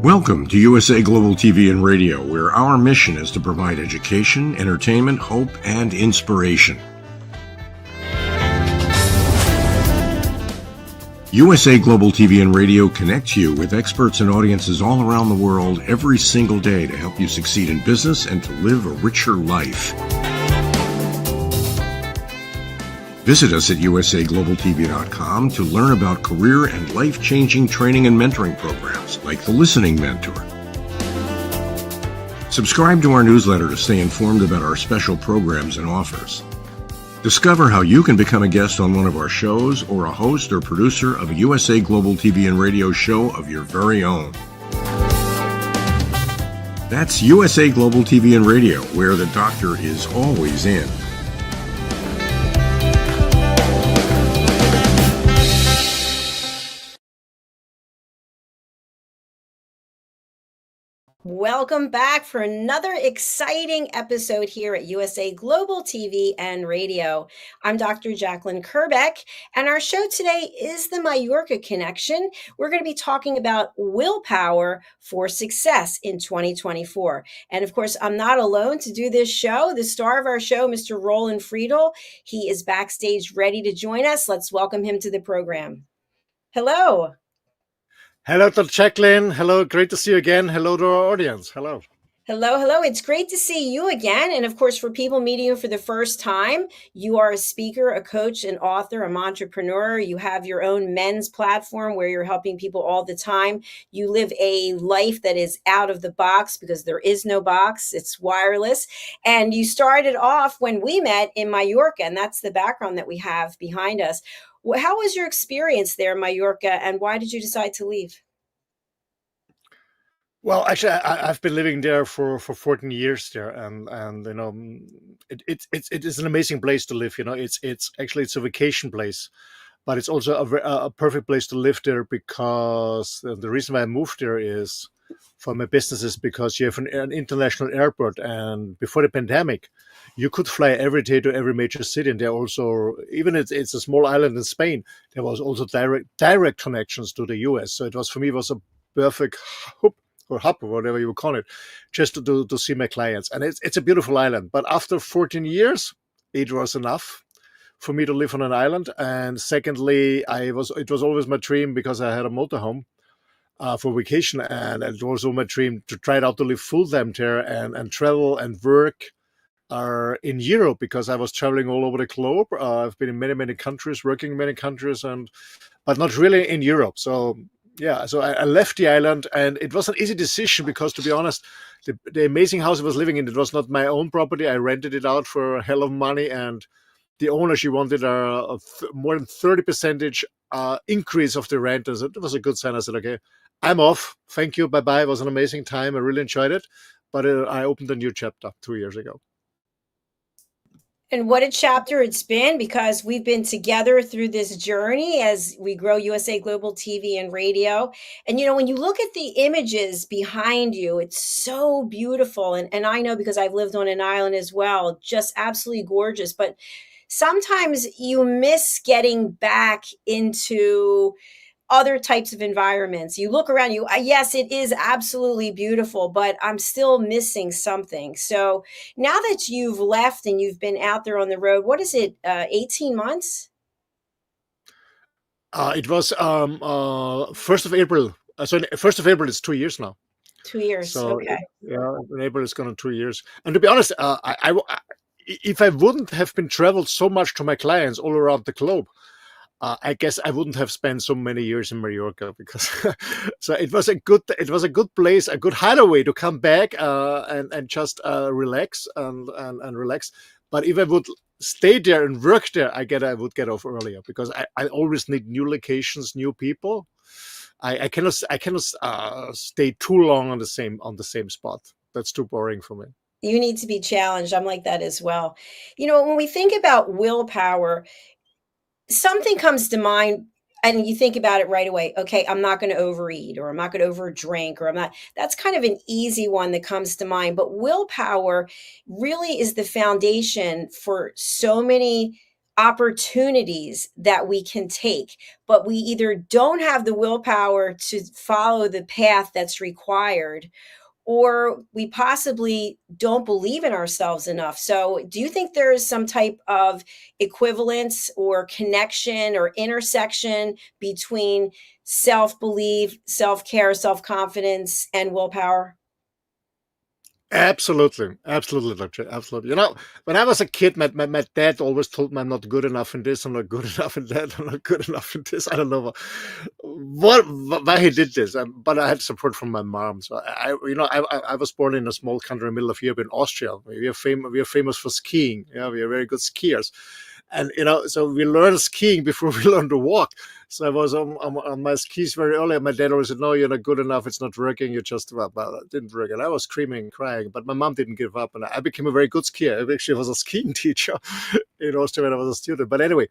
Welcome to USA Global TV and Radio, where our mission is to provide education, entertainment, hope, and inspiration. USA Global TV and Radio connects you with experts and audiences all around the world every single day to help you succeed in business and to live a richer life. Visit us at usaglobaltv.com to learn about career and life-changing training and mentoring programs like the Listening Mentor. Subscribe to our newsletter to stay informed about our special programs and offers. Discover how you can become a guest on one of our shows or a host or producer of a USA Global TV and Radio show of your very own. That's USA Global TV and Radio, where the doctor is always in. Welcome back for another exciting episode here at USA Global TV and Radio. I'm Dr. Jacalyn-Kerbeck, and our show today is the Mallorca Connection. We're going to be talking about willpower for success in 2024. And of course, I'm not alone to do this show. The star of our show, Mr. Roland-Friedl, he is backstage ready to join us. Let's welcome him to the program. Hello. Hello, Dr. Jacalyn. Hello, great to see you again. Hello to our audience. Hello. Hello. It's great to see you again. And of course, for people meeting you for the first time, you are a speaker, a coach, an author, a entrepreneur. You have your own men's platform where you're helping people all the time. You live a life that is out of the box because there is no box. It's wireless. And you started off when we met in Mallorca, and that's the background that we have behind us. How was your experience there in Mallorca, and why did you decide to leave? Well, actually, I've been living there for 14 years there, and you know, it is an amazing place to live. You know, it's a vacation place, but it's also a perfect place to live there because the reason why I moved there is for my business is because you have an international airport, and before the pandemic, you could fly every day to every major city, and there also, even it's a small island in Spain, there was also direct connections to the US. So it was, for me, it was a perfect hub or whatever you would call it, just to see my clients. And it's a beautiful island. But after 14 years, it was enough for me to live on an island. And secondly, it was always my dream because I had a motorhome for vacation, and it was also my dream to try it out to live full time there and travel and work in Europe, because I was traveling all over the globe. I've been in many countries, working in many countries, but not really in Europe. So yeah, so I left the island, and it was an easy decision because, to be honest, the amazing house I was living in, it was not my own property. I rented it out for a hell of money, and the owner, she wanted a more than 30% increase of the rent. And it was a good sign. I said, okay, I'm off. Thank you. Bye-bye. It was an amazing time. I really enjoyed it. But I opened a new chapter 2 years ago. And what a chapter it's been, because we've been together through this journey as we grow USA Global TV and Radio. And, you know, when you look at the images behind you, it's so beautiful. And I know, because I've lived on an island as well, just absolutely gorgeous. But sometimes you miss getting back into other types of environments. You look around you, yes, it is absolutely beautiful, but I'm still missing something. So now that you've left and you've been out there on the road, what is it, 18 months? It was 1st of April. So 1st of April is 2 years now. 2 years. So Okay. yeah, in April it's gone on 2 years. And to be honest, if I wouldn't have been traveled so much to my clients all around the globe, I guess I wouldn't have spent so many years in Mallorca because so it was a good place, a good hideaway to come back and just relax and relax. But if I would stay there and work there, I would get off earlier because I always need new locations, new people. I cannot stay too long on the same spot. That's too boring for me. You need to be challenged. I'm like that as well. When we think about willpower, something comes to mind and you think about it right away. Okay, I'm not going to overeat or I'm not going to overdrink or I'm not. That's kind of an easy one that comes to mind. But willpower really is the foundation for so many opportunities that we can take. But we either don't have the willpower to follow the path that's required, or we possibly don't believe in ourselves enough. So, do you think there is some type of equivalence or connection or intersection between self belief, self care, self confidence, and willpower? Absolutely, absolutely, Doctor, absolutely. When I was a kid, my dad always told me I'm not good enough in this, I'm not good enough in that, I'm not good enough in this. I don't know why he did this, but I had support from my mom. So I was born in a small country in the middle of Europe in Austria. We are famous for skiing. Yeah, we are very good skiers. And so we learned skiing before we learned to walk. So I was on my skis very early. And my dad always said, "No, you're not good enough. It's not working. You just well, it didn't work." And I was screaming and crying, but my mom didn't give up, and I became a very good skier. I actually was a skiing teacher in Austria when I was a student. But anyway,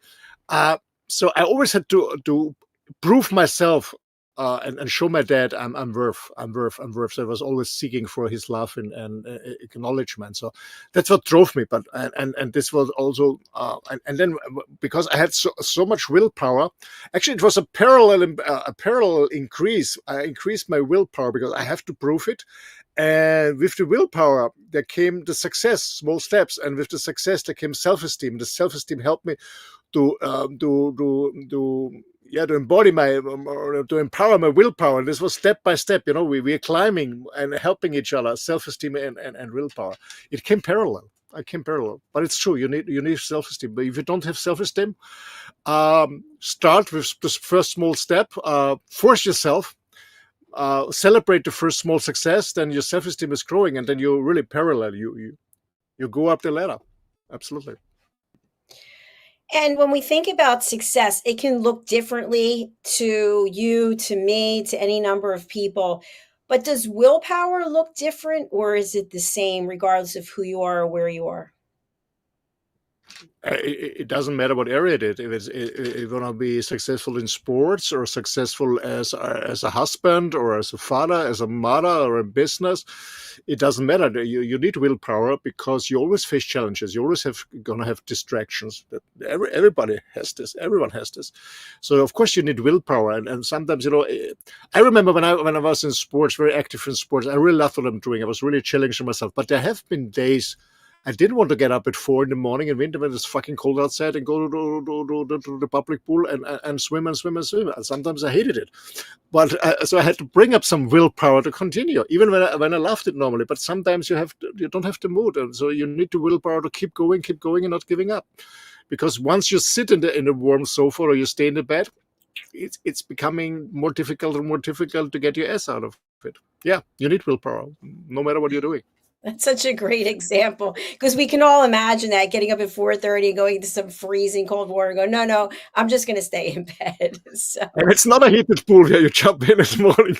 so I always had to prove myself. And show my dad I'm worth. So I was always seeking for his love and acknowledgement. So that's what drove me. But and this was also and then because I had so much willpower, actually it was a parallel increase. I increased my willpower because I have to prove it. And with the willpower, there came the success, small steps, and with the success, there came self-esteem. The self-esteem helped me to to embody to empower my willpower. And this was step by step. We are climbing and helping each other, self-esteem and willpower. It came parallel. I came parallel, but it's true. You need self-esteem. But if you don't have self-esteem, start with the first small step. Force yourself. Celebrate the first small success. Then your self-esteem is growing, and then you really parallel. You go up the ladder. Absolutely. And when we think about success, it can look differently to you, to me, to any number of people. But does willpower look different, or is it the same regardless of who you are or where you are? It doesn't matter what area it is. If you want to be successful in sports or successful as a husband or as a father, as a mother or in business, it doesn't matter. You need willpower because you always face challenges. You always gonna have distractions. Everybody has this. Everyone has this. So of course you need willpower. And sometimes I remember when I was in sports, very active in sports. I really loved what I'm doing. I was really challenging myself. But there have been days I didn't want to get up at 4 in the morning in winter when it's fucking cold outside and go to the public pool and swim and swim and swim. And sometimes I hated it, but so I had to bring up some willpower to continue, even when I loved it normally. But sometimes you don't have the mood, and so you need the willpower to keep going, and not giving up. Because once you sit in the warm sofa or you stay in the bed, it's becoming more difficult and more difficult to get your ass out of it. Yeah, you need willpower, no matter what you're doing. That's such a great example because we can all imagine that getting up at 4:30 and going into some freezing cold water and go, no, I'm just going to stay in bed. So, and it's not a heated pool where you jump in the morning.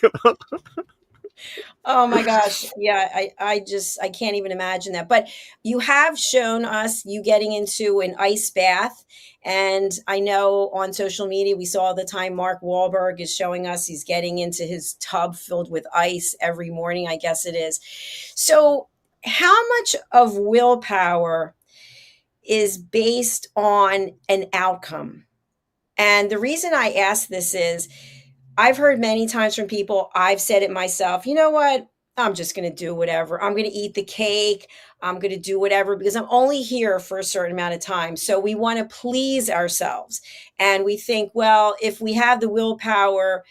oh my gosh. Yeah, I can't even imagine that. But you have shown us you getting into an ice bath. And I know on social media, we saw all the time Mark Wahlberg is showing us he's getting into his tub filled with ice every morning, I guess it is. So, how much of willpower is based on an outcome? And the reason I ask this is I've heard many times from people, I've said it myself, you know what? I'm just going to do whatever. I'm going to eat the cake. I'm going to do whatever because I'm only here for a certain amount of time. So we want to please ourselves. And we think, well, if we have the willpower,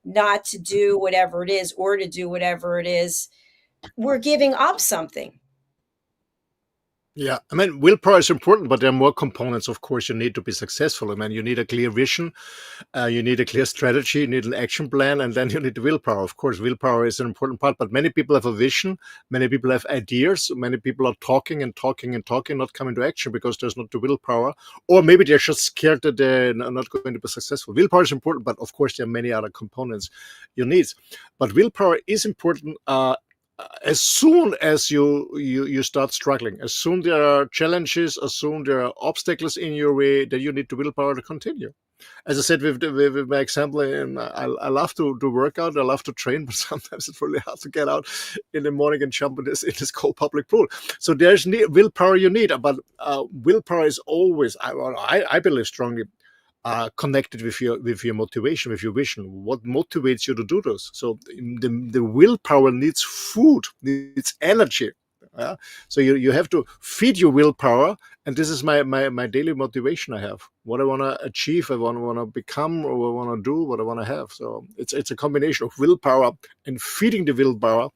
not to do whatever it is or to do whatever it is, we're giving up something. Yeah, I mean, willpower is important, but there are more components, of course, you need to be successful. I mean, you need a clear vision, you need a clear strategy, you need an action plan, and then you need the willpower. Of course, willpower is an important part, but many people have a vision, many people have ideas, many people are talking and talking and talking, not coming to action because there's not the willpower, or maybe they're just scared that they're not going to be successful. Willpower is important, but of course, there are many other components you need. But willpower is important as soon as you start struggling, as soon there are challenges, as soon there are obstacles in your way, that you need the willpower to continue. As I said with my example, I love to work out, I love to train, but sometimes it's really hard to get out in the morning and jump in this cold public pool. So there's willpower you need, but willpower is always, I believe strongly, connected with your motivation, with your vision. What motivates you to do this? So the willpower needs food, needs energy. So you have to feed your willpower, and this is my daily motivation. I have what I want to achieve, I want to become, or I want to do, what I want to have. So it's a combination of willpower and feeding the willpower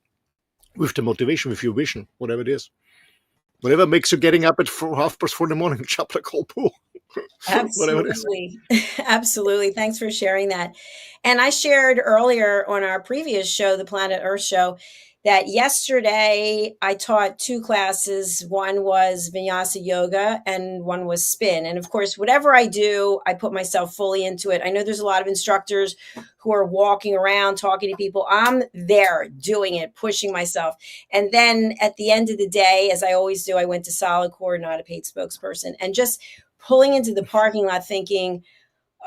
with the motivation, with your vision, whatever it is. Whatever makes you getting up at 4:30 in the morning, jump like a cold pool. Whatever it is. Absolutely. Absolutely. Thanks for sharing that. And I shared earlier on our previous show, the Planet Earth show, that yesterday I taught 2 classes. One was Vinyasa yoga and one was spin. And of course, whatever I do, I put myself fully into it. I know there's a lot of instructors who are walking around talking to people. I'm there doing it, pushing myself. And then at the end of the day, as I always do, I went to Solid Core, not a paid spokesperson, and just pulling into the parking lot thinking,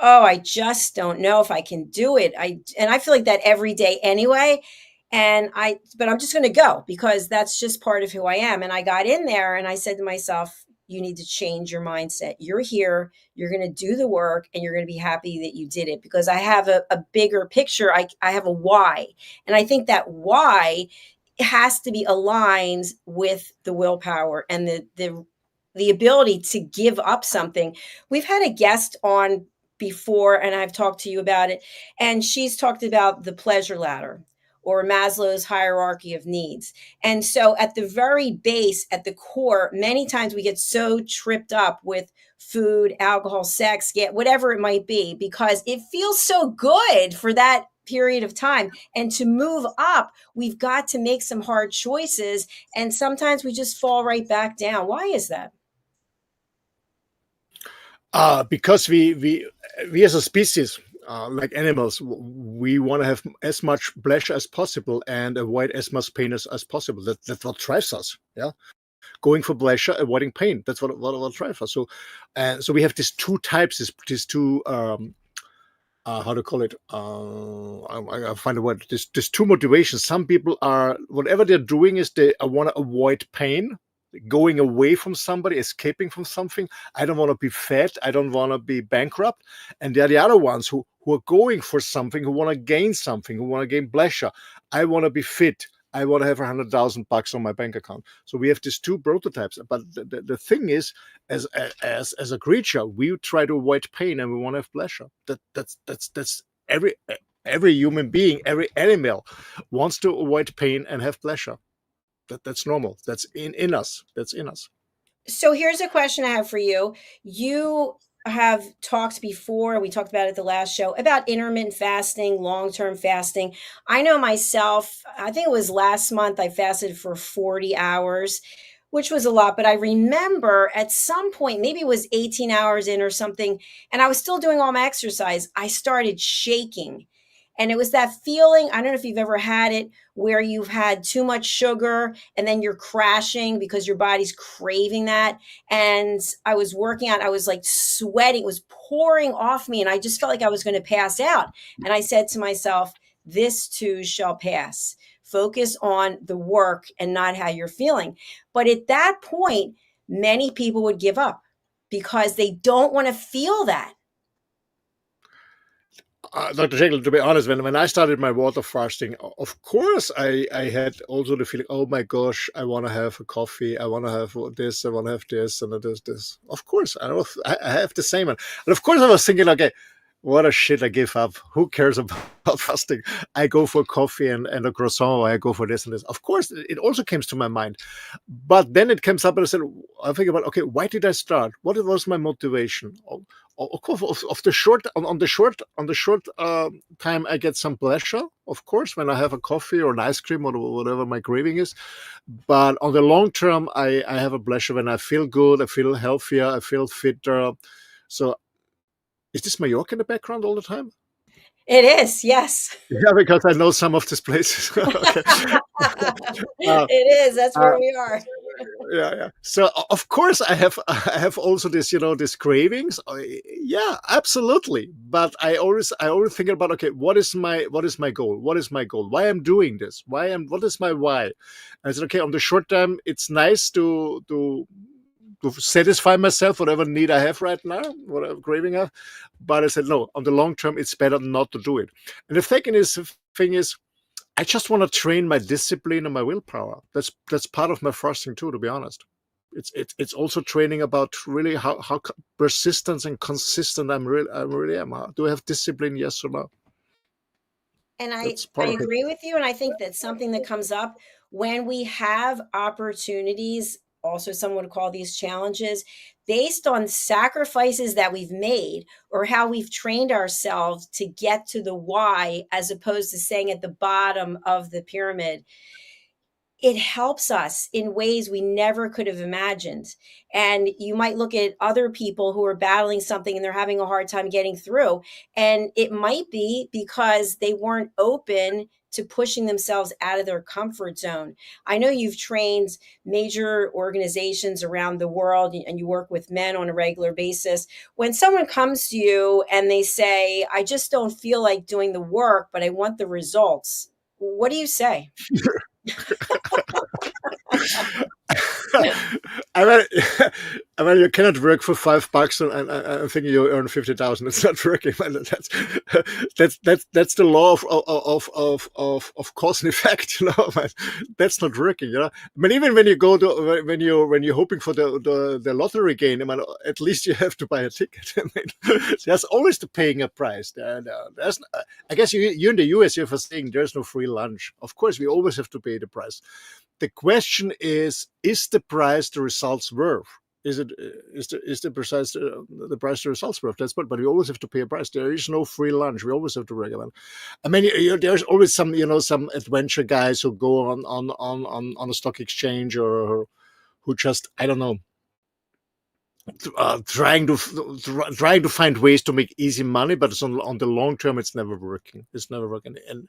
oh, I just don't know if I can do it. And I feel like that every day anyway. But I'm just going to go because that's just part of who I am. And I got in there and I said to myself, you need to change your mindset. You're here, you're going to do the work, and you're going to be happy that you did it, because I have a bigger picture. I have a why. And I think that why has to be aligned with the willpower and the ability to give up something. We've had a guest on before, and I've talked to you about it, and she's talked about the pleasure ladder, or Maslow's hierarchy of needs. And so at the very base, at the core, many times we get so tripped up with food, alcohol, sex, whatever it might be, because it feels so good for that period of time. And to move up, we've got to make some hard choices. And sometimes we just fall right back down. Why is that? Because we as a species, like animals, we want to have as much pleasure as possible and avoid as much pain as possible. That's what drives us. Yeah, going for pleasure, avoiding pain. That's what drives us. So we have these 2 types. These 2 how to call it? I find a word. There's 2 motivations. Some people are, whatever they're doing is they want to avoid pain, going away from somebody, escaping from something. I don't want to be fat. I don't want to be bankrupt. And they're the other ones who are going for something, who want to gain something, who want to gain pleasure. I want to be fit. I want to have $100,000 on my bank account. So we have these 2 prototypes. But the thing is, as a creature, we try to avoid pain and we want to have pleasure. That's every human being, every animal wants to avoid pain and have pleasure. That's normal. That's in us. That's in us. So here's a question I have for you. You have talked before, we talked about it the last show, about intermittent fasting, long-term fasting. I know myself, I think it was last month, I fasted for 40 hours, which was a lot. But I remember at some point, maybe it was 18 hours in or something, and I was still doing all my exercise, I started shaking. And it was that feeling, I don't know if you've ever had it, where you've had too much sugar and then you're crashing because your body's craving that. And I was working out, I was like sweating, it was pouring off me, and I just felt like I was going to pass out. And I said to myself, this too shall pass. Focus on the work and not how you're feeling. But at that point, many people would give up because they don't want to feel that. Dr. Jacalyn, to be honest, when I started my water fasting, of course, I had also the feeling, oh my gosh, I want to have a coffee, I want to have this, I want to have this, and this. Of course, I have the same. And of course, I was thinking, okay, what a shit I give up. Who cares about fasting? I go for coffee and a croissant, or I go for this and this. Of course, it also comes to my mind. But then it comes up and I think about, okay, why did I start? What was my motivation? Of course, of the short, on the short time, I get some pleasure, of course, when I have a coffee or an ice cream or whatever my craving is. But on the long term, I have a pleasure when I feel good, I feel healthier, I feel fitter. So is this Mallorca in the background all the time? It is, yes. Yeah, because I know some of these places. Okay. It is. That's Uh, where we are. yeah. So of course I have also this, these cravings. Yeah, absolutely. But I always think about, okay, what is my goal? What is my goal? Why I'm doing this? What is my why? And I said, okay, on the short term, it's nice to satisfy myself, whatever need I have right now, whatever craving I have. But I said, no, on the long term, it's better not to do it. And the thing is, I just want to train my discipline and my willpower. That's part of my fasting too, to be honest. It's also training about really how persistent and consistent I really am. Do I have discipline? Yes or no? And That's I part of it. agree with you. And I think that's something that comes up when we have opportunities, also some would call these challenges, based on sacrifices that we've made or how we've trained ourselves to get to the why, as opposed to staying at the bottom of the pyramid. It helps us in ways we never could have imagined. And you might look at other people who are battling something and they're having a hard time getting through. And it might be because they weren't open to pushing themselves out of their comfort zone. I know you've trained major organizations around the world and you work with men on a regular basis. When someone comes to you and they say, I just don't feel like doing the work, but I want the results, what do you say? I mean, I mean, you cannot work for $5 and think you earn 50,000. It's not working. That's the law of cause and effect. That's not working. I mean, even when you go to when you're hoping for the lottery gain, I mean, at least you have to buy a ticket. I mean, there's always the paying a price. There's, I guess you in the US, you're saying there's no free lunch. Of course, we always have to pay the price. The question is the price the results worth? Is the price the results worth? That's but we always have to pay a price. There is no free lunch. We always have to recommend. I mean, there's always some some adventure guys who go on a stock exchange or who just, I don't know, trying to find ways to make easy money, but it's on the long term, it's never working. It's never working. And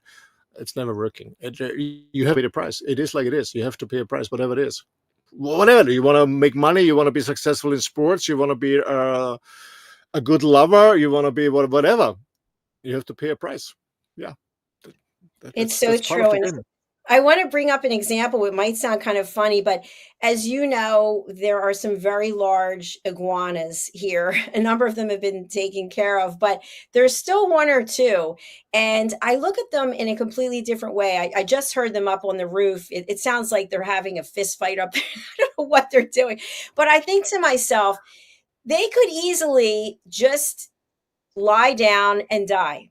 it's never working. You have to pay the price. It is like it is. You have to pay a price, whatever it is. Whatever. You want to make money, you want to be successful in sports, you want to be a good lover, you want to be whatever. You have to pay a price. Yeah. It's so That's part of true. the And game. I want to bring up an example. It might sound kind of funny, but as you know, there are some very large iguanas here. A number of them have been taken care of, but there's still one or two. And I look at them in a completely different way. I just heard them up on the roof. It sounds like they're having a fist fight up there. I don't know what they're doing. But I think to myself, they could easily just lie down and die,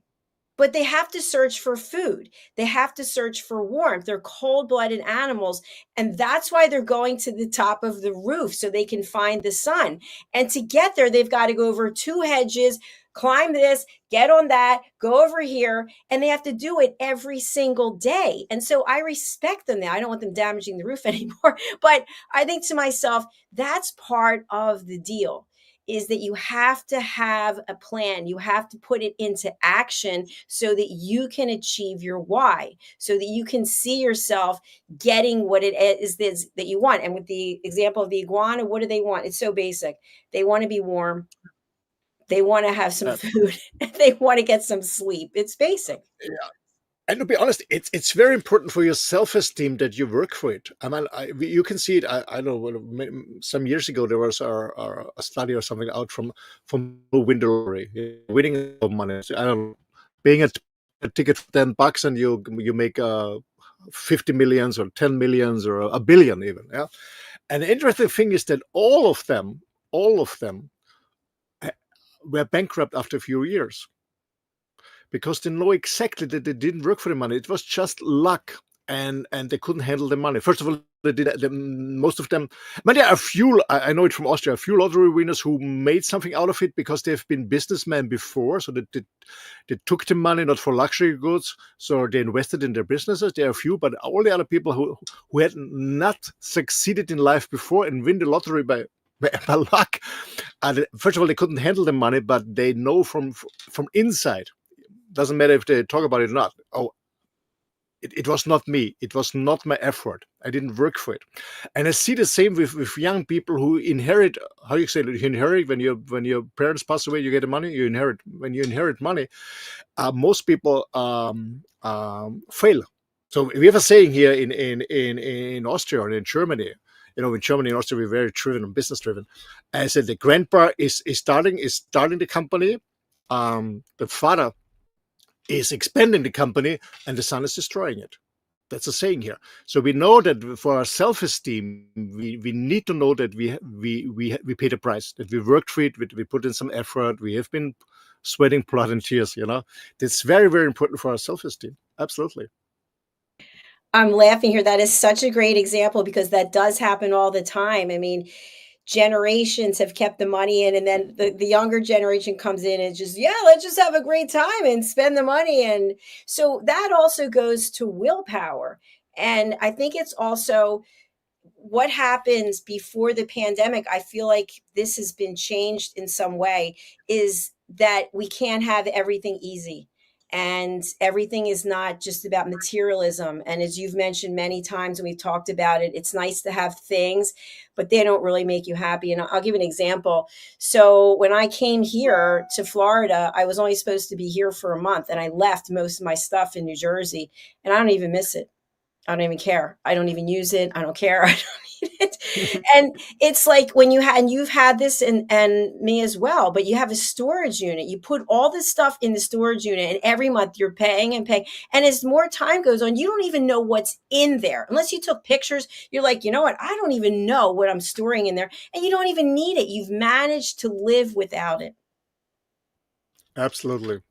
but they have to search for food. They have to search for warmth. They're cold-blooded animals, and that's why they're going to the top of the roof so they can find the sun. And to get there, they've got to go over two hedges, climb this, get on that, go over here, and they have to do it every single day. And so I respect them now. I don't want them damaging the roof anymore, but I think to myself, that's part of the deal, is that you have to have a plan. You have to put it into action so that you can achieve your why, so that you can see yourself getting what it is that you want. And with the example of the iguana, what do they want? It's so basic. They want to be warm. They want to have some Uh, food. They want to get some sleep. It's basic. yeah. And to be honest, it's very important for your self-esteem that you work for it. I mean, you can see it. I know some years ago there was a study or something out from winning money. I don't know, paying a ticket for $10 and you make 50 millions or 10 millions or a billion even. Yeah. And the interesting thing is that all of them were bankrupt after a few years. because they know exactly that they didn't work for the money. It was just luck, and they couldn't handle the money. First of all, they did most of them. But there are a few. I know it from Austria. A few lottery winners who made something out of it because they've been businessmen before, so they took the money not for luxury goods, so they invested in their businesses. There are a few, but all the other people who had not succeeded in life before and win the lottery by luck. First of all, they couldn't handle the money, but they know from inside. Doesn't matter if they talk about it or not. Oh, it was not me. It was not my effort. I didn't work for it. And I see the same with young people who inherit. How you say it? You inherit when your parents pass away, you get the money. You inherit. When you inherit money, most people fail. So we have a saying here in Austria or in Germany. In Germany and Austria, we're very driven and business driven. I said the grandpa is starting the company. The father is expanding the company, and the son is destroying it. That's a saying here. So we know that for our self-esteem, we need to know that we pay the price, that we worked for it, we put in some effort, we have been sweating blood and tears. That's very, very important for our self-esteem. Absolutely. I'm laughing here. That is such a great example because that does happen all the time. I mean, generations have kept the money in, and then the younger generation comes in and just, yeah, let's just have a great time and spend the money. And so that also goes to willpower. And I think it's also what happens before the pandemic. I feel like this has been changed in some way, is that we can't have everything easy. And everything is not just about materialism. And as you've mentioned many times, and we've talked about it, it's nice to have things, but they don't really make you happy. And I'll give an example. So when I came here to Florida, I was only supposed to be here for a month, and I left most of my stuff in New Jersey, and I don't even miss it. I don't even care. I don't even use it. I don't care. I don't need it. And it's like when you've had this, and me as well, but you have a storage unit. You put all this stuff in the storage unit, and every month you're paying and paying. And as more time goes on, you don't even know what's in there. Unless you took pictures, you're like, you know what? I don't even know what I'm storing in there. And you don't even need it. You've managed to live without it. Absolutely.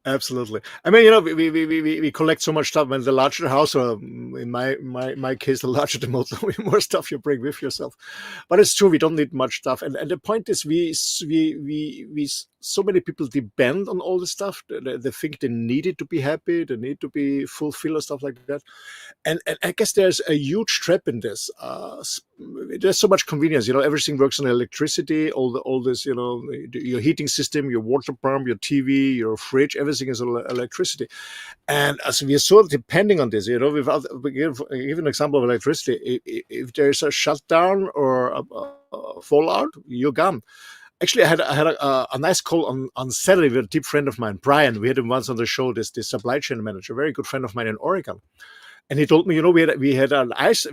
Absolutely. I mean, we collect so much stuff. When the larger the house, or in my case, the larger the more stuff you bring with yourself. But it's true, we don't need much stuff. And the point is, we so many people depend on all this stuff. They think they need it to be happy. They need to be fulfilled and stuff like that. And I guess there's a huge trap in this. There's so much convenience. Everything works on electricity. All this, your heating system, your water pump, your TV, your fridge, everything is electricity. And as we are so depending on this, we give an example of electricity. If there's a shutdown or a fallout, you're gone. Actually, I had a nice call on Saturday with a deep friend of mine, Brian. We had him once on the show. This supply chain manager, a very good friend of mine in Oregon. And he told me, we had an ice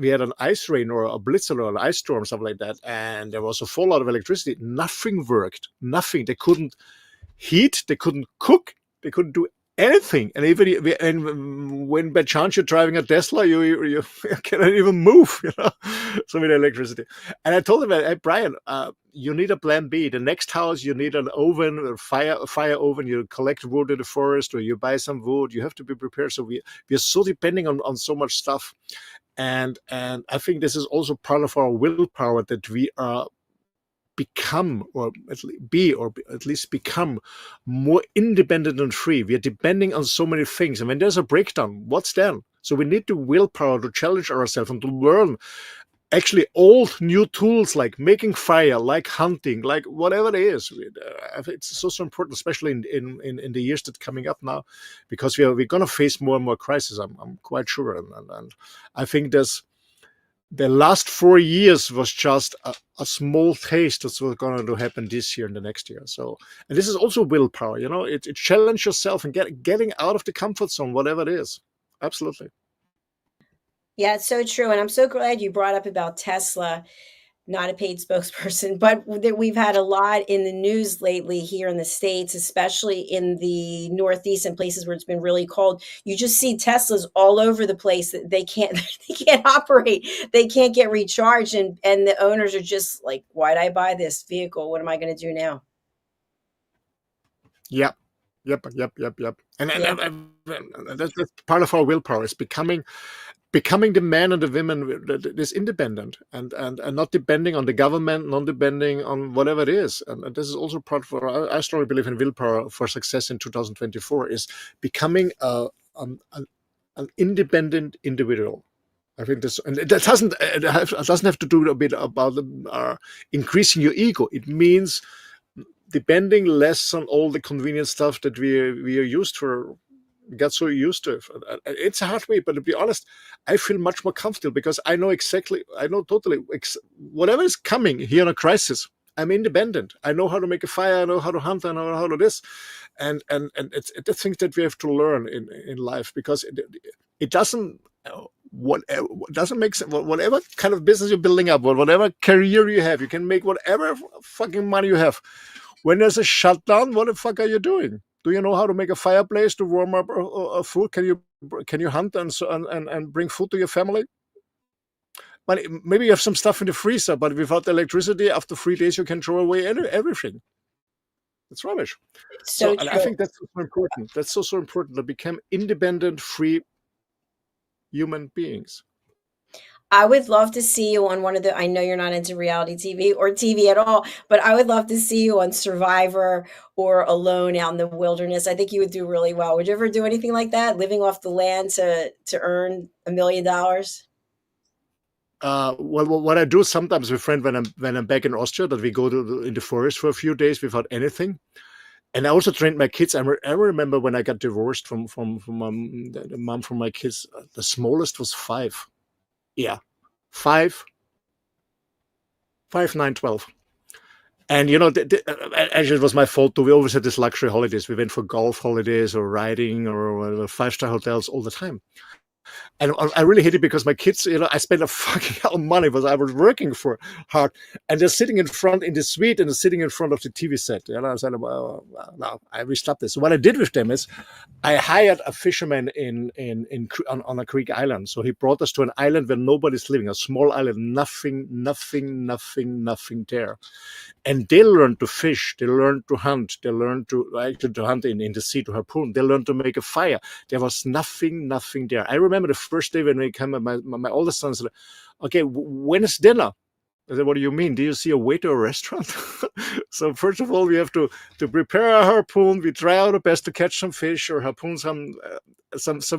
rain or a blizzard or an ice storm, something like that, and there was a fallout of electricity. Nothing worked. Nothing. They couldn't heat. They couldn't cook. They couldn't do anything. And when by chance you're driving a Tesla, you cannot even move. So with electricity. And I told him, hey, Brian, you need a plan B. The next house, you need an oven, a fire oven. You collect wood in the forest, or you buy some wood. You have to be prepared. So we are so depending on so much stuff, and I think this is also part of our willpower, that we are become, or at least become more independent and free. We are depending on so many things, and when there's a breakdown, what's then? So we need the willpower to challenge ourselves and to learn actually old new tools, like making fire, like hunting, like whatever it is. I think it's so important, especially in the years that are coming up now, because we're going to face more and more crises. I'm quite sure, and I think the last 4 years was just a small taste of what's going to happen this year and the next year. So, and this is also willpower. It challenge yourself and getting out of the comfort zone, whatever it is. Absolutely. Yeah, it's so true. And I'm so glad you brought up about Tesla. Not a paid spokesperson, but that we've had a lot in the news lately here in the States, especially in the Northeast and places where it's been really cold. You just see Teslas all over the place that they can't they can't operate. They can't get recharged. And the owners are just like, why'd I buy this vehicle? What am I going to do now? Yeah. Yep. Yeah. And that's part of our willpower is becoming the man and the woman that is independent and not depending on the government, not depending on whatever it is. And this is also part of I strongly believe in willpower for success in 2024 is becoming an independent individual. I think this, and that doesn't have to do a bit about increasing your ego. It means depending less on all the convenient stuff that we are used for. Got so used to it. It's a hard way, but to be honest, I feel much more comfortable because I know totally whatever is coming here in a crisis. I'm independent. I know how to make a fire. I know how to hunt. I know how to this, and it's the things that we have to learn in life because it doesn't. Whatever doesn't make sense. Whatever kind of business you're building up, or whatever career you have, you can make whatever fucking money you have. When there's a shutdown, what the fuck are you doing? Do you know how to make a fireplace to warm up food? Can you hunt and bring food to your family? But maybe you have some stuff in the freezer, but without electricity, after 3 days you can throw away everything. It's rubbish. So and I think that's so important. That's so important to become independent, free human beings. I would love to see you on one of the, I know you're not into reality TV or TV at all, but I would love to see you on Survivor or Alone out in the wilderness. I think you would do really well. Would you ever do anything like that, living off the land to earn $1 million? Well, what I do sometimes with friends when I'm back in Austria, that we go in the forest for a few days without anything. And I also trained my kids. I remember when I got divorced from the mom from my kids, the smallest was 5. Yeah, 5, 9, 12. And actually, it was my fault too. We always had these luxury holidays. We went for golf holidays or riding or 5-star hotels all the time. And I really hate it because my kids, I spent a fucking hell of money because I was working for hard, and they're sitting in the suite and they're sitting in front of the TV set. I said, well, no, I will stop this. So what I did with them is I hired a fisherman on a Greek island. So he brought us to an island where nobody's living, a small island, nothing there. And they learned to fish, they learned to hunt, they learned to hunt in the sea, to harpoon, they learned to make a fire. There was nothing there. I remember the first day when we came, my oldest son said, okay, when is dinner? I said, what do you mean? Do you see a waiter or a restaurant? So first of all, we have to prepare a harpoon. We try our best to catch some fish or harpoon some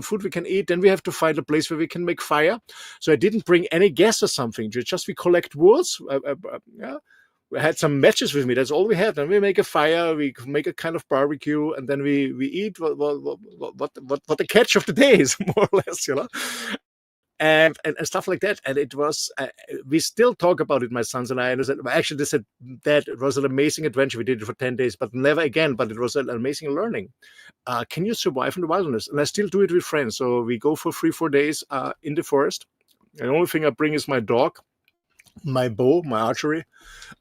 food we can eat. Then we have to find a place where we can make fire. So I didn't bring any gas or something. Just we collect woods. We had some matches with me. That's all we had. And we make a fire. We make a kind of barbecue, and then we eat what the catch of the day is, more or less, and stuff like that. And it was, we still talk about it, my sons and I. And I said, actually, they said that it was an amazing adventure. We did it for 10 days, but never again. But it was an amazing learning. Can you survive in the wilderness? And I still do it with friends. So we go for 3-4 days in the forest. The only thing I bring is my dog, my bow, my archery,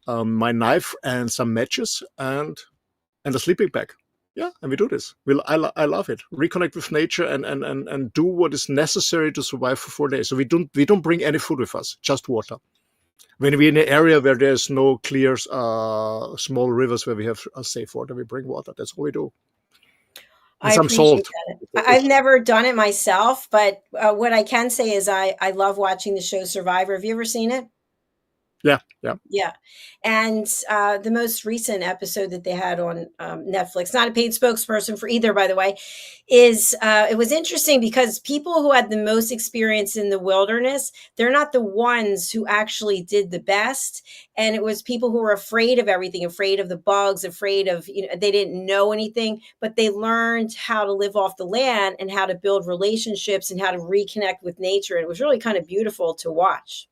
my knife, and some matches, and a sleeping bag. Yeah, and we do this. I love it. Reconnect with nature and do what is necessary to survive for 4 days. So we don't bring any food with us, just water. When we're in an area where there's no clear small rivers where we have safe water, we bring water. That's all we do. And I some appreciate salt. that. I've never done it myself, but what I can say is I love watching the show Survivor. Have you ever seen it? Yeah. Yeah. And the most recent episode that they had on Netflix, not a paid spokesperson for either, by the way, is it was interesting because people who had the most experience in the wilderness, they're not the ones who actually did the best. And it was people who were afraid of everything, afraid of the bugs, afraid of, they didn't know anything, but they learned how to live off the land and how to build relationships and how to reconnect with nature. And it was really kind of beautiful to watch.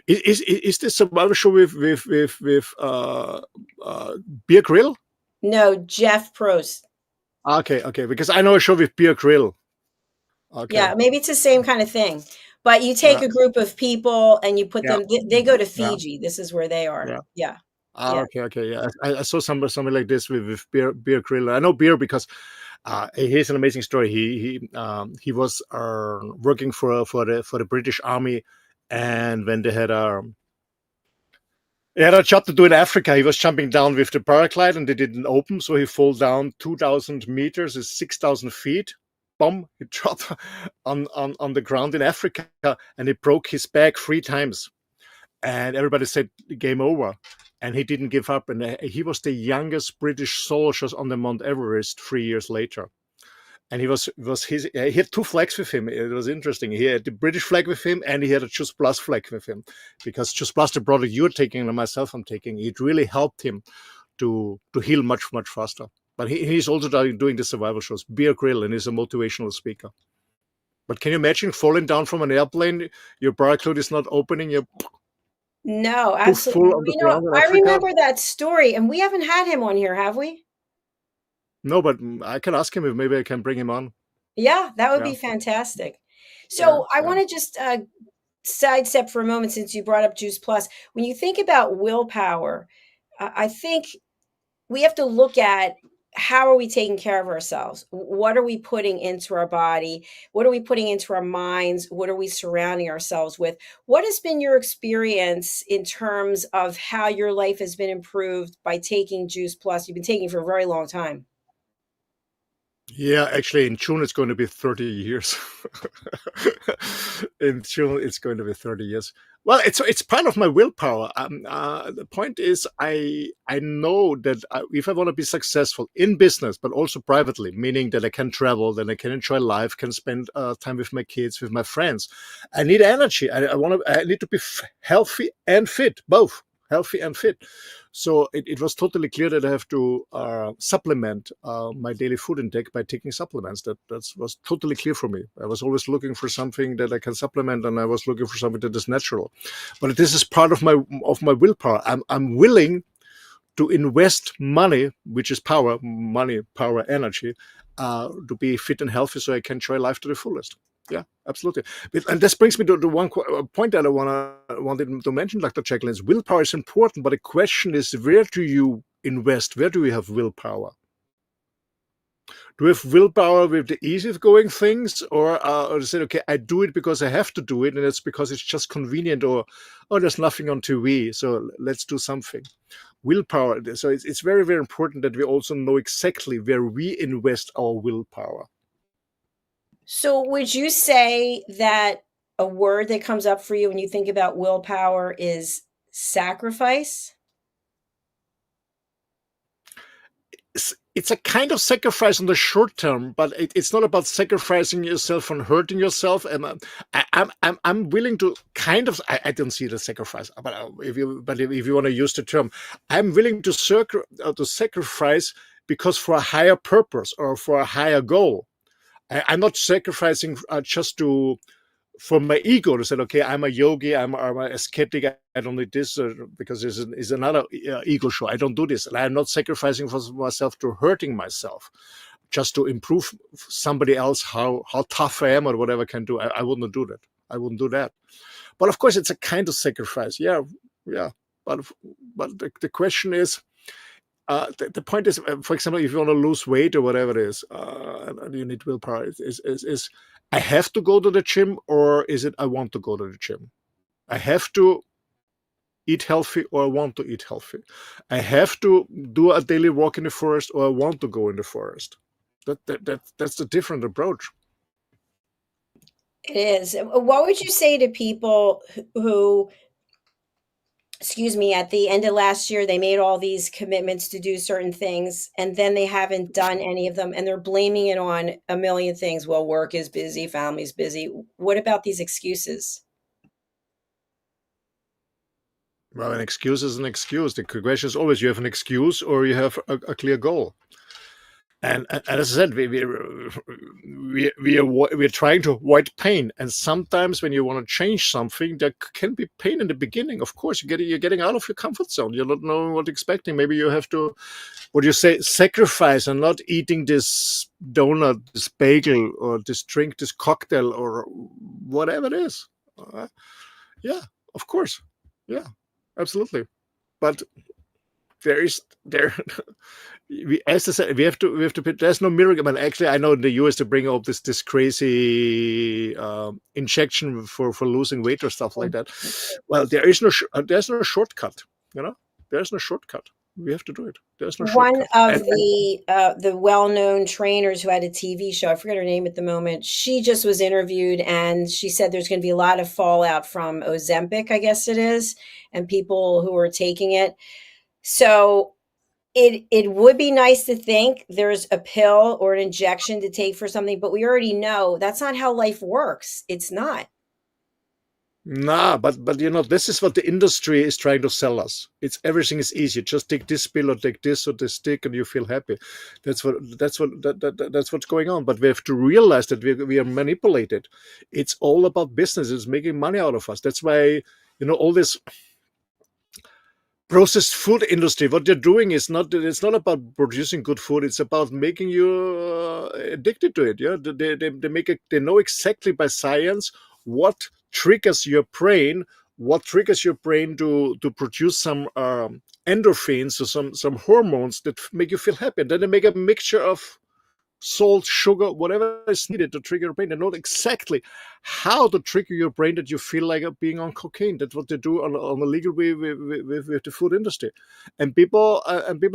Is this survival show with Beer Grill? No, Jeff Prost. Okay, because I know a show with Beer Grill. Okay. Yeah, maybe it's the same kind of thing. But you take a group of people and you put them, they go to Fiji. Yeah. This is where they are. Yeah. Okay. Yeah, I saw something like this with Beer Grill. I know Beer because here's an amazing story. He was working for the British Army, and when they had He had a job to do in Africa. He was jumping down with the paraglide and they didn't open. So he fell down 2,000 meters, is 6,000 feet. Boom, he dropped on the ground in Africa and he broke his back 3 times. And everybody said game over. And he didn't give up. And he was the youngest British soldier on the Mount Everest 3 years later. And he had 2 flags with him. It was interesting. He had the British flag with him and he had a Just Plus flag with him, because Just Plus, the product you're taking and myself I'm taking, it really helped him to heal much, much faster. But he's also doing the survival shows. Bear Grylls, and he's a motivational speaker. But can you imagine falling down from an airplane? Your parachute is not opening. You're No, absolutely. full on the You know, ground in I Africa. remember that story, and we haven't had him on here, have we? No, but I can ask him if maybe I can bring him on. Yeah, that would Yeah. be fantastic. Yeah, So I yeah. want to just sidestep for a moment, since you brought up Juice Plus. When you think about willpower, I think we have to look at, how are we taking care of ourselves? What are we putting into our body? What are we putting into our minds? What are we surrounding ourselves with? What has been your experience in terms of how your life has been improved by taking Juice Plus? You've been taking it for a very long time. Yeah, actually, in June it's going to be 30 years. In June it's going to be 30 years. Well, it's part of my willpower. The point is, I know that if I want to be successful in business, but also privately, meaning that I can travel, that I can enjoy life, can spend time with my kids, with my friends, I need energy. I need to be healthy and fit, both healthy and fit. So it was totally clear that I have to supplement my daily food intake by taking supplements. That was totally clear for me. I was always looking for something that I can supplement, and I was looking for something that is natural. But this is part of my willpower. I'm willing to invest money, which is power, money, power, energy, to be fit and healthy, so I can enjoy life to the fullest. Yeah, absolutely. And this brings me to the one point that I wanted to mention, Dr. Jacalyn, is willpower is important, but the question is, where do you invest? Where do you have willpower? Do we have willpower with the easy going things, or say, okay, I do it because I have to do it, and it's because it's just convenient, or there's nothing on TV, so let's do something. Willpower. So it's very, very important that we also know exactly where we invest our willpower. So would you say that a word that comes up for you when you think about willpower is sacrifice? It's a kind of sacrifice on the short term, but it's not about sacrificing yourself and hurting yourself. And I'm willing to kind of, I don't see it as sacrifice, but if you want to use the term, I'm willing to sacrifice because for a higher purpose or for a higher goal. I'm not sacrificing just for my ego to say, okay, I'm a yogi, I'm an ascetic, I don't need this because this is another ego show. I don't do this. And I'm not sacrificing for myself to hurting myself just to improve somebody else, how tough I am or whatever I can do. I wouldn't do that. I wouldn't do that. But of course, it's a kind of sacrifice. Yeah. But the question is, the point is, for example, if you want to lose weight or whatever it is, and you need willpower, is I have to go to the gym, or is it I want to go to the gym? I have to eat healthy, or I want to eat healthy. I have to do a daily walk in the forest, or I want to go in the forest. That's a different approach. It is. What would you say to people who, excuse me, at the end of last year, they made all these commitments to do certain things, and then they haven't done any of them, and they're blaming it on a million things? Well, work is busy, family's busy. What about these excuses? Well, an excuse is an excuse. The question is always, you have an excuse or you have a clear goal. And as I said, we're trying to avoid pain. And sometimes when you want to change something, there can be pain in the beginning. Of course, you're getting out of your comfort zone. You're not knowing what expecting. Maybe you have to, what do you say, sacrifice and not eating this donut, this bagel, or this drink, this cocktail, or whatever it is. Yeah, of course. Yeah, absolutely. But as I said, we have to put, there's no miracle. But actually, I know in the US to bring up this crazy injection for losing weight or stuff like that. Well, there's no shortcut. There's no shortcut. We have to do it. There's no One shortcut. of And the well-known trainers who had a TV show, I forget her name at the moment, she just was interviewed and she said there's going to be a lot of fallout from Ozempic, I guess it is, and people who are taking it. So it would be nice to think there's a pill or an injection to take for something, but we already know that's not how life works. It's not. nah, but this is what the industry is trying to sell us. Everything is easy. Just take this pill or take this or this stick, and you feel happy. That's what's going on. But we have to realize that we are manipulated. It's all about business. It's making money out of us. That's why all this processed food industry, what they're doing is it's not about producing good food. It's about making you addicted to it. Yeah, they know exactly by science what triggers your brain to produce some endorphins or some hormones that make you feel happy. And then they make a mixture of salt, sugar, whatever is needed to trigger your brain. They know exactly how to trigger your brain that you feel like being on cocaine. That's what they do on a legal way with the food industry, and people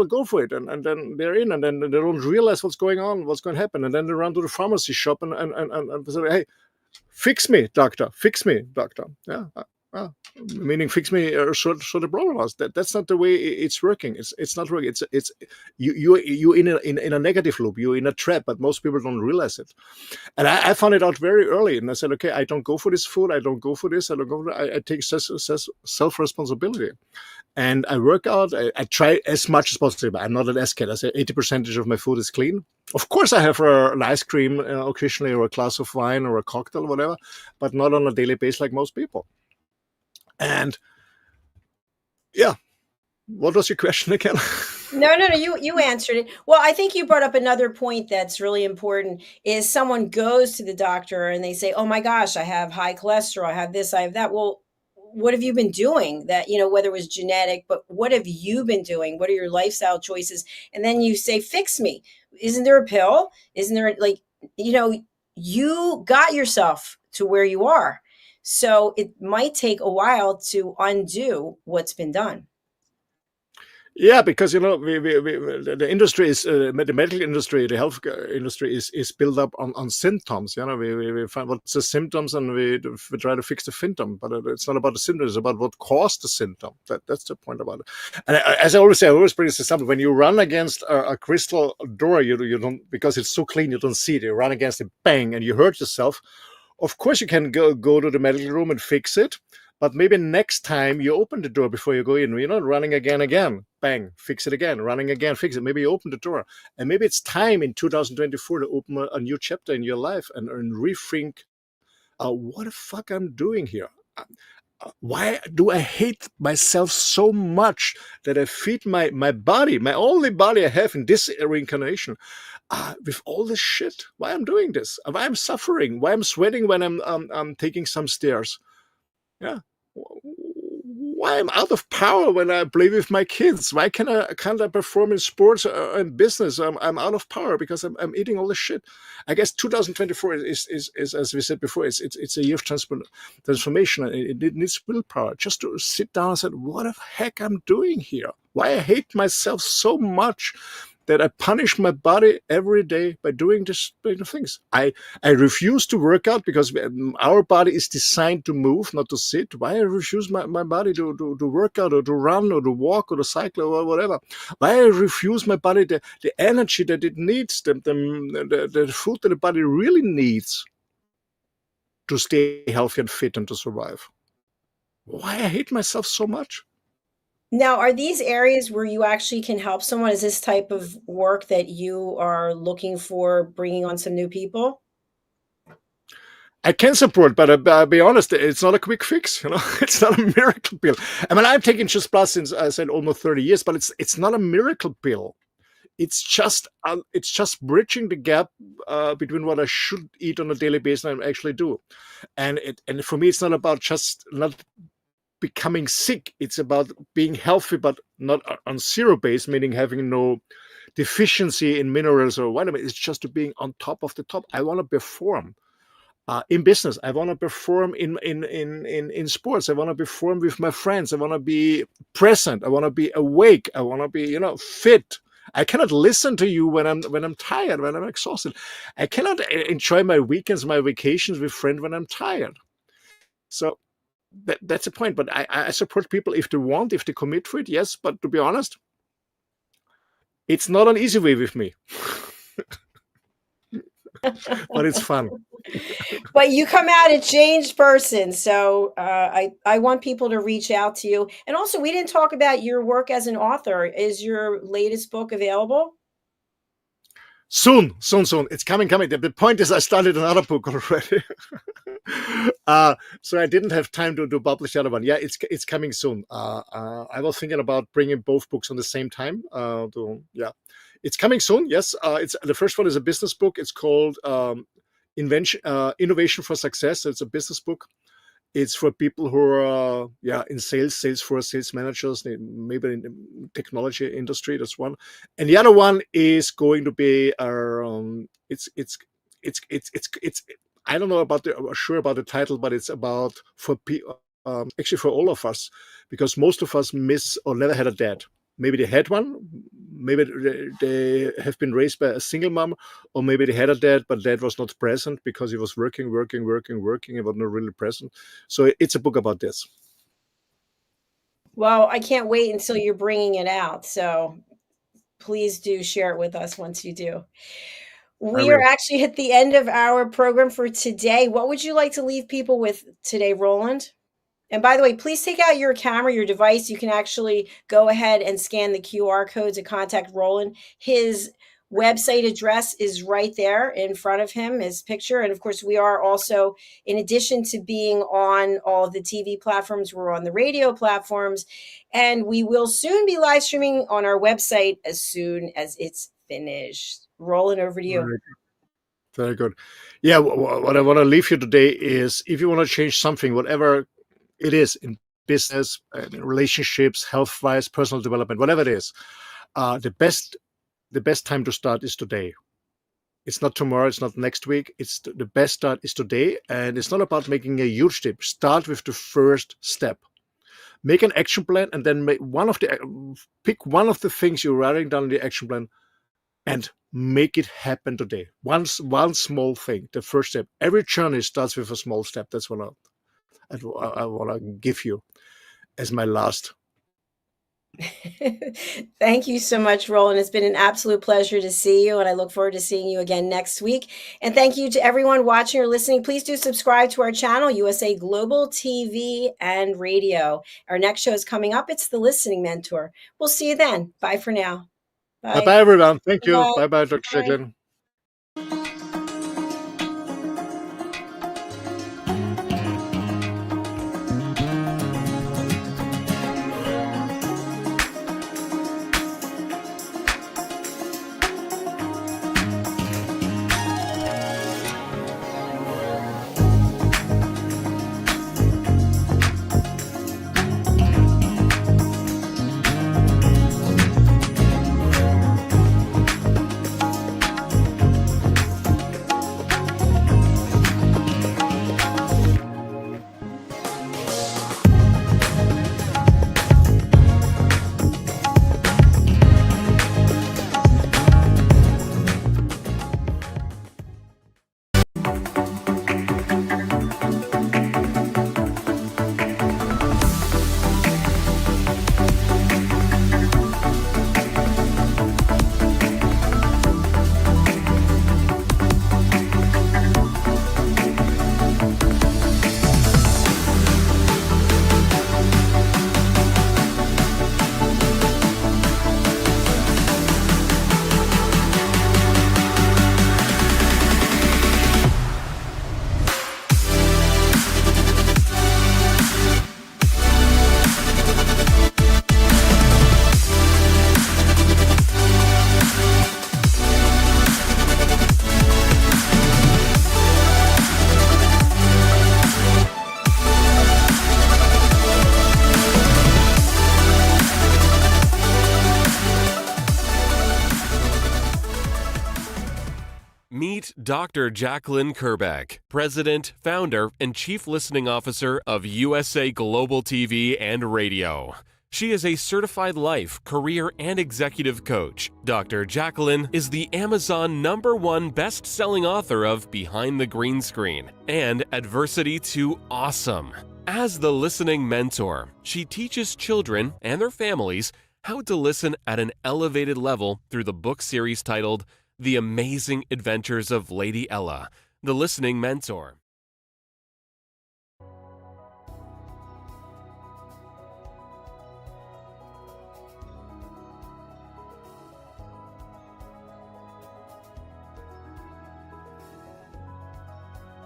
go for it, and then they're in, and then they don't realize what's going on, what's going to happen, and then they run to the pharmacy shop and say, "Hey, fix me, doctor. Fix me, doctor." Yeah. Meaning fix me so the problem was that's not the way it's working. It's not working. It's you in a negative loop. You're in a trap, but most people don't realize it. And I found it out very early, and I said, okay, I don't go for this food. I don't go for this. I don't go for that. I take self responsibility, and I work out. I try as much as possible. I'm not an S-kid. I say 80% of my food is clean. Of course, I have an ice cream occasionally, or a glass of wine, or a cocktail, or whatever, but not on a daily basis like most people. And yeah, what was your question again? No, you answered it. Well, I think you brought up another point that's really important is someone goes to the doctor and they say, oh my gosh, I have high cholesterol, I have this, I have that. Well, what have you been doing that, whether it was genetic, but what have you been doing? What are your lifestyle choices? And then you say, fix me. Isn't there a pill? Isn't there you got yourself to where you are. So it might take a while to undo what's been done. Yeah, because the industry is the medical industry, the health industry is built up on symptoms. We find what's the symptoms, and we try to fix the symptom. But it's not about the symptom; it's about what caused the symptom. That's the point about it. And as I always say, I always bring this example: when you run against a crystal door, you don't, because it's so clean, you don't see it. You run against it, bang, and you hurt yourself. Of course, you can go to the medical room and fix it, but maybe next time you open the door before you go in. You're not running again, bang, fix it again, running again, fix it. Maybe you open the door, and maybe it's time in 2024 to open a new chapter in your life and rethink, what the fuck I'm doing here. Why do I hate myself so much that I feed my body, my only body I have in this reincarnation, with all this shit? Why I'm doing this? Why I'm suffering? Why I'm sweating when I'm taking some stairs? Yeah. Why I'm out of power when I play with my kids? Why can't I perform in sports and business? I'm out of power because I'm eating all this shit. I guess 2024 is as we said before, it's a year of transformation. It needs willpower just to sit down and say, what the heck I'm doing here? Why I hate myself so much that I punish my body every day by doing these things. I refuse to work out because our body is designed to move, not to sit. Why I refuse my body to work out or to run or to walk or to cycle or whatever? Why I refuse my body the energy that it needs, the food that the body really needs to stay healthy and fit and to survive? Why I hate myself so much? Now, are these areas where you actually can help someone? Is this type of work that you are looking for, bringing on some new people? I can support, but I'll be honest, it's not a quick fix. It's not a miracle pill. I mean, I've taken Just Plus since I said almost 30 years, but it's not a miracle pill. It's just bridging the gap between what I should eat on a daily basis and I actually do. And for me, it's not about just not becoming sick. It's about being healthy, but not on zero base, meaning having no deficiency in minerals or vitamins. It's just being on top of the top. I want to perform. In business, I want to perform in sports. I want to perform with my friends. I want to be present. I want to be awake. I want to be, fit. I cannot listen to you when I'm tired, when I'm exhausted. I cannot enjoy my weekends, my vacations with friends when I'm tired. So that's the point. But I support people if they want, if they commit for it, yes. But to be honest, it's not an easy way with me. But it's fun. But you come out a changed person. So I want people to reach out to you. And also, we didn't talk about your work as an author. Is your latest book available? Soon. It's coming. The point is I started another book already. So I didn't have time to publish the other one. Yeah, it's coming soon. I was thinking about bringing both books on the same time. It's coming soon. Yes, it's the first one is a business book. It's called Innovation for Success. It's a business book. It's for people who are in sales force, sales managers, maybe in the technology industry. That's one, and the other one is going to be it's I don't know sure about the title, but it's about actually for all of us, because most of us miss or never had a dad. Maybe they had one, maybe they have been raised by a single mom, or maybe they had a dad, but dad was not present because he was working. He was not really present. So it's a book about this. Well, I can't wait until you're bringing it out. So please do share it with us once you do. We are actually at the end of our program for today. What would you like to leave people with today, Roland? And by the way, please take out your camera, your device. You can actually go ahead and scan the QR code to contact Roland. His website address is right there in front of him, his picture. And of course, we are also, in addition to being on all of the TV platforms, we're on the radio platforms. And we will soon be live streaming on our website as soon as it's finished. Roland, over to you. Very good. Yeah, what I want to leave you today is, if you want to change something, whatever it is, in business, in relationships, health-wise, personal development, whatever it is, the best time to start is today. It's not tomorrow, it's not next week. It's the best start is today, and it's not about making a huge step. Start with the first step. Make an action plan, and then pick one of the things you're writing down in the action plan, and make it happen today. One small thing, the first step. Every journey starts with a small step. That's what I want to give you as my last. Thank you so much, Roland. It's been an absolute pleasure to see you, and I look forward to seeing you again next week. And thank you to everyone watching or listening. Please do subscribe to our channel, USA Global TV and Radio. Our next show is coming up. It's The Listening Mentor. We'll see you then. Bye for now. Bye. Bye, everyone. Thank you. Bye. Bye, Dr. Jacalyn. Dr. Jacalyn-Kerbeck, President, Founder, and Chief Listening Officer of USA Global TV and Radio. She is a certified life, career, and executive coach. Dr. Jacalyn is the Amazon #1 best-selling author of Behind the Green Screen and Adversity to Awesome. As the listening mentor, she teaches children and their families how to listen at an elevated level through the book series titled The Amazing Adventures of Lady Ella, the Listening Mentor.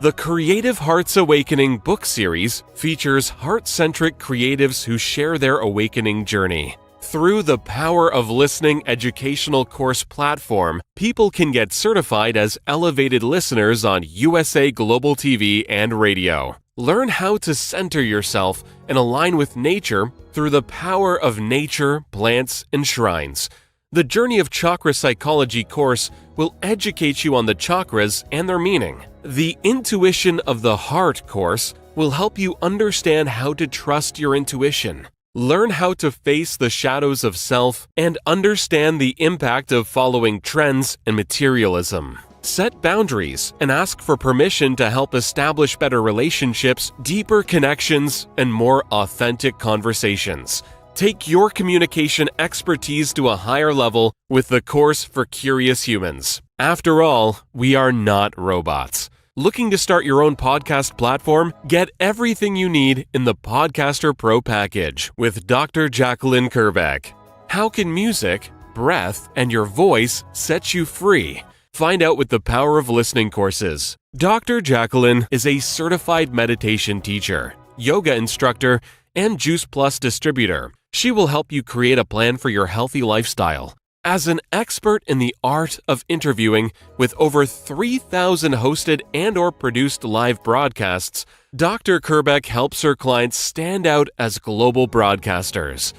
The Creative Hearts Awakening book series features heart-centric creatives who share their awakening journey. Through the Power of Listening educational course platform, people can get certified as elevated listeners on USA Global TV and Radio. Learn how to center yourself and align with nature through the power of nature, plants, and shrines. The Journey of Chakra Psychology course will educate you on the chakras and their meaning. The Intuition of the Heart course will help you understand how to trust your intuition. Learn how to face the shadows of self and understand the impact of following trends and materialism. Set boundaries and ask for permission to help establish better relationships, deeper connections, and more authentic conversations. Take your communication expertise to a higher level with the course for curious humans. After all, we are not robots. Looking to start your own podcast platform? Get everything you need in the Podcaster Pro package with Dr. Jacalyn-Kerbeck. How can music, breath, and your voice set you free? Find out with the Power of Listening courses. Dr. Jacalyn is a certified meditation teacher, yoga instructor, and Juice Plus distributor. She will help you create a plan for your healthy lifestyle. As an expert in the art of interviewing with over 3,000 hosted and/or produced live broadcasts, Dr. Kerbeck helps her clients stand out as global broadcasters.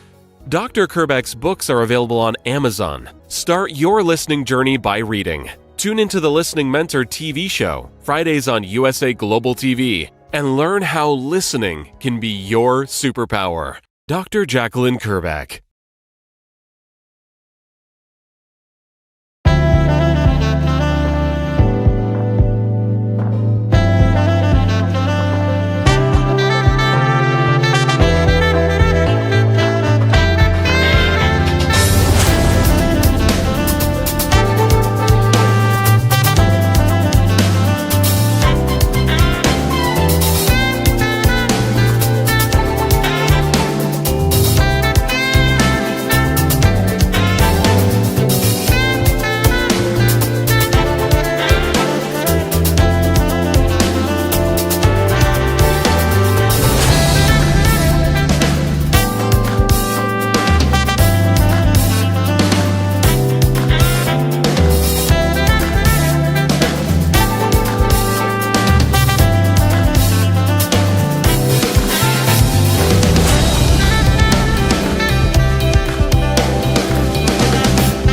Dr. Kerbeck's books are available on Amazon. Start your listening journey by reading. Tune into the Listening Mentor TV show, Fridays on USA Global TV, and learn how listening can be your superpower. Dr. Jacalyn-Kerbeck.